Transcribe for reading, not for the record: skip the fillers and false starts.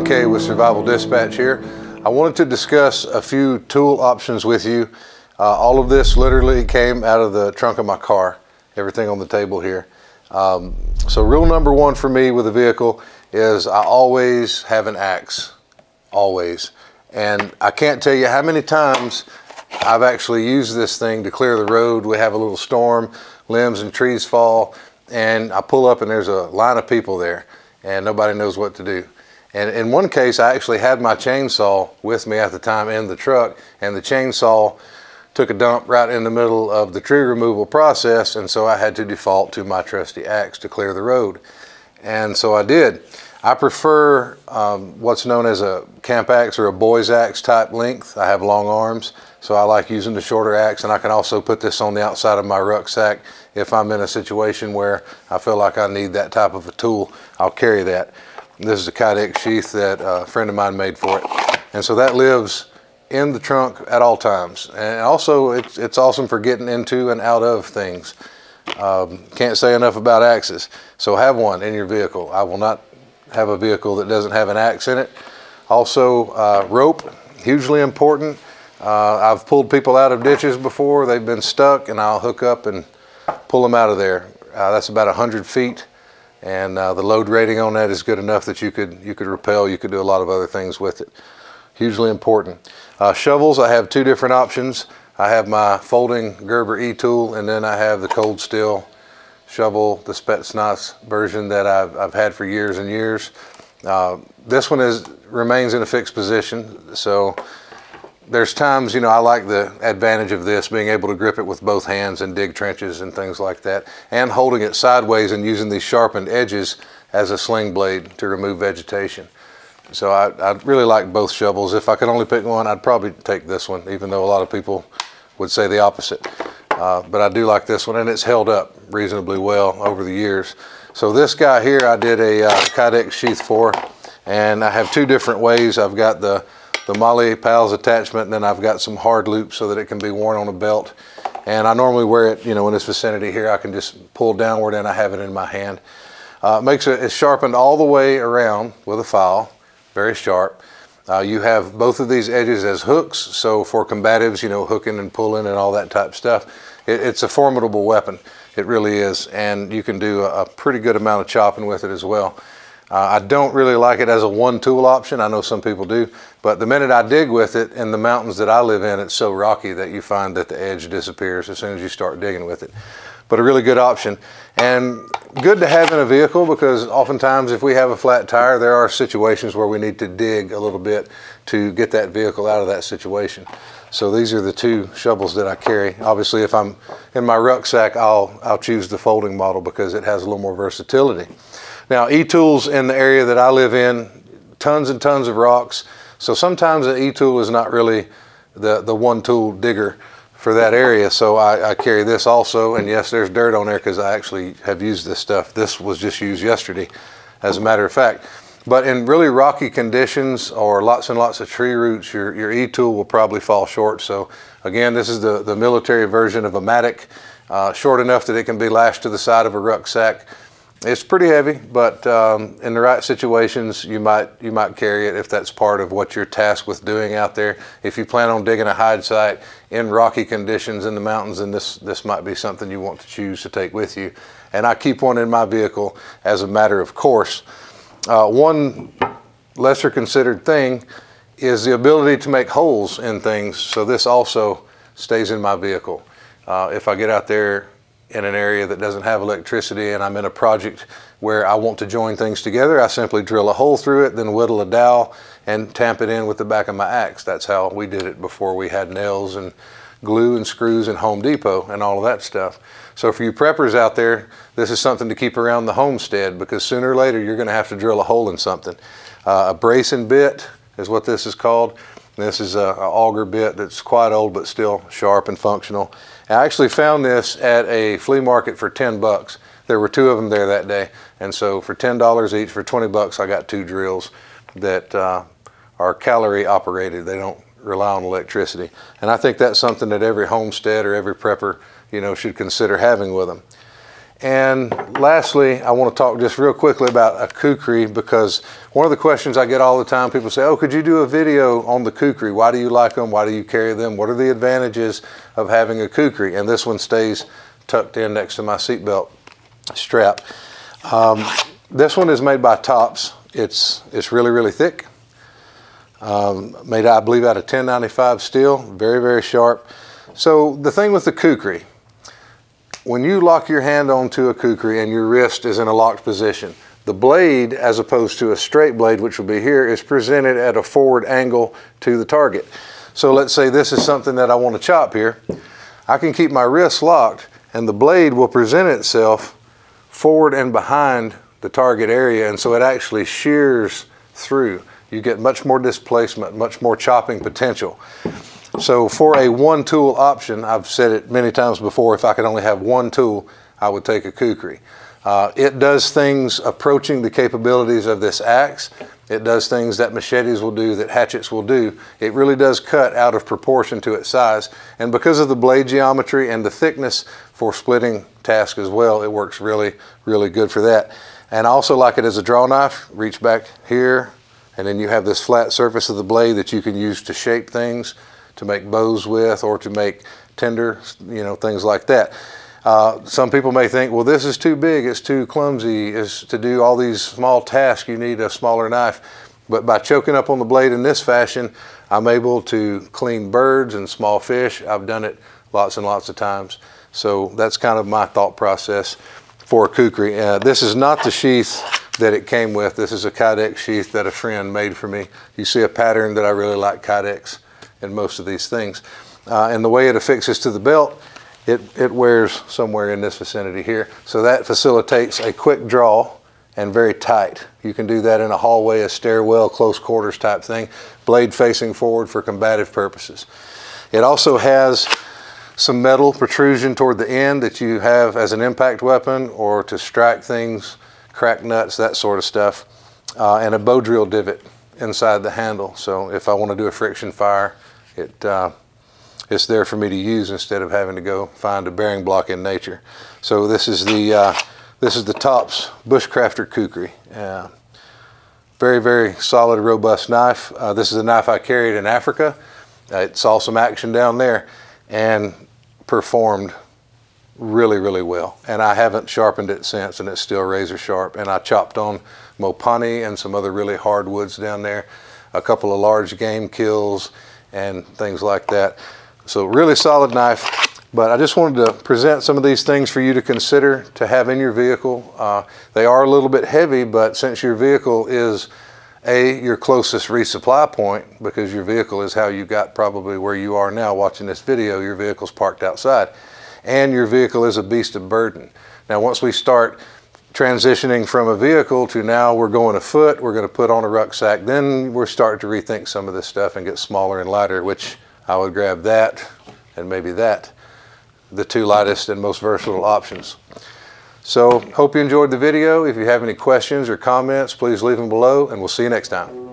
TK with Survival Dispatch here. I wanted to discuss a few tool options with you. All of this literally came out of the trunk of my car, everything on the table here. So rule number one for me with a vehicle is I always have an axe, always. And I can't tell you how many times I've actually used this thing to clear the road. We have a little storm, limbs and trees fall, and I pull up and there's a line of people there and nobody knows what to do. And in one case, I actually had my chainsaw with me at the time in the truck, and the chainsaw took a dump right in the middle of the tree removal process, and so I had to default to my trusty axe to clear the road. And so I did. I prefer what's known as a camp axe or a boy's axe type length. I have long arms, so I like using the shorter axe, and I can also put this on the outside of my rucksack if I'm in a situation where I feel like I need that type of a tool. I'll carry that. This is a Kydex sheath that a friend of mine made for it. And so that lives in the trunk at all times. And also it's awesome for getting into and out of things. Can't say enough about axes. So have one in your vehicle. I will not have a vehicle that doesn't have an axe in it. Also rope, hugely important. I've pulled people out of ditches before. They've been stuck and I'll hook up and pull them out of there. That's about 100 feet. And the load rating on that is good enough that you could rappel, you could do a lot of other things with it. Hugely important. Shovels, I have two different options. I have my folding Gerber E-tool, and then I have the cold steel shovel, the Spetsnaz version that I've had for years and years. This one remains in a fixed position, so there's times, you know, I like the advantage of this, being able to grip it with both hands and dig trenches and things like that, and holding it sideways and using these sharpened edges as a sling blade to remove vegetation. So I really like both shovels. If I could only pick one, I'd probably take this one, even though a lot of people would say the opposite. But I do like this one, and it's held up reasonably well over the years. So this guy here, I did a Kydex sheath for, and I have two different ways. I've got the Molly Pals attachment, and then I've got some hard loops so that it can be worn on a belt. And I normally wear it, you know, in this vicinity here. I can just pull downward and I have it in my hand. It's sharpened all the way around with a file, very sharp. You have both of these edges as hooks, so for combatives, you know, hooking and pulling and all that type of stuff, it's a formidable weapon. It really is, and you can do a pretty good amount of chopping with it as well. I don't really like it as a one tool option. I know some people do, but the minute I dig with it in the mountains that I live in, it's so rocky that you find that the edge disappears as soon as you start digging with it. But a really good option, and good to have in a vehicle, because oftentimes if we have a flat tire, there are situations where we need to dig a little bit to get that vehicle out of that situation. So these are the two shovels that I carry. Obviously, if I'm in my rucksack, I'll choose the folding model because it has a little more versatility. Now, E-tools in the area that I live in, tons and tons of rocks. So sometimes an E-tool is not really the one tool digger for that area. So I carry this also, and yes, there's dirt on there because I actually have used this stuff. This was just used yesterday, as a matter of fact. But in really rocky conditions or lots and lots of tree roots, your E-tool will probably fall short. So again, this is the military version of a mattock, short enough that it can be lashed to the side of a rucksack. It's pretty heavy, but in the right situations, you might carry it if that's part of what you're tasked with doing out there. If you plan on digging a hide site in rocky conditions in the mountains, then this might be something you want to choose to take with you. And I keep one in my vehicle as a matter of course. One lesser considered thing is the ability to make holes in things. So this also stays in my vehicle. If I get out there in an area that doesn't have electricity and I'm in a project where I want to join things together, I simply drill a hole through it, then whittle a dowel and tamp it in with the back of my axe. That's how we did it before we had nails and glue and screws and Home Depot and all of that stuff. So for you preppers out there, this is something to keep around the homestead, because sooner or later you're going to have to drill a hole in something. A bracing bit is what this is called. This is an auger bit that's quite old but still sharp and functional. I actually found this at a flea market for 10 bucks. There were two of them there that day, and so for $10 each, for 20 bucks, I got two drills that are calorie operated. They don't rely on electricity, and I think that's something that every homestead or every prepper, you know, should consider having with them. And lastly, I want to talk just real quickly about a Kukri, because one of the questions I get all the time, people say, oh, could you do a video on the Kukri? Why do you like them? Why do you carry them? What are the advantages of having a Kukri? And this one stays tucked in next to my seatbelt strap. This one is made by Tops. It's really, really thick. Made, I believe, out of 1095 steel, very, very sharp. So the thing with the Kukri, when you lock your hand onto a Kukri and your wrist is in a locked position, the blade, as opposed to a straight blade, which will be here, is presented at a forward angle to the target. So let's say this is something that I want to chop here. I can keep my wrist locked and the blade will present itself forward and behind the target area, and so it actually shears through. You get much more displacement, much more chopping potential. So for a one tool option, I've said it many times before, if I could only have one tool, I would take a Kukri. It does things approaching the capabilities of this axe. It does things that machetes will do, that hatchets will do. It really does cut out of proportion to its size. And because of the blade geometry and the thickness for splitting tasks as well, it works really, really good for that. And I also like it as a draw knife. Reach back here, and then you have this flat surface of the blade that you can use to shape things, to make bows with, or to make tinder, things like that. Some people may think, well, this is too big, it's too clumsy, to do all these small tasks, you need a smaller knife. But by choking up on the blade in this fashion, I'm able to clean birds and small fish. I've done it lots and lots of times. So that's kind of my thought process for a Kukri. This is not the sheath that it came with. This is a Kydex sheath that a friend made for me. You see a pattern that I really like Kydex in most of these things. And the way it affixes to the belt, it wears somewhere in this vicinity here. So that facilitates a quick draw and very tight. You can do that in a hallway, a stairwell, close quarters type thing, blade facing forward for combative purposes. It also has some metal protrusion toward the end that you have as an impact weapon or to strike things, crack nuts, that sort of stuff, and a bow drill divot inside the handle. So if I want to do a friction fire, it's there for me to use instead of having to go find a bearing block in nature. So this is the Tops Bushcrafter Kukri. Very, very solid, robust knife. This is a knife I carried in Africa. It saw some action down there and performed really, really well. And I haven't sharpened it since, and it's still razor sharp. And I chopped on Mopani and some other really hard woods down there, a couple of large game kills and things like that. So really solid knife. But I just wanted to present some of these things for you to consider to have in your vehicle. They are a little bit heavy, but since your vehicle is your closest resupply point, because your vehicle is how you got probably where you are now watching this video, your vehicle's parked outside, and your vehicle is a beast of burden. Now once we start transitioning from a vehicle to now we're going afoot, we're going to put on a rucksack, then we're starting to rethink some of this stuff and get smaller and lighter, which I would grab that and maybe that, the two lightest and most versatile options. So hope you enjoyed the video. If you have any questions or comments, please leave them below, and we'll see you next time.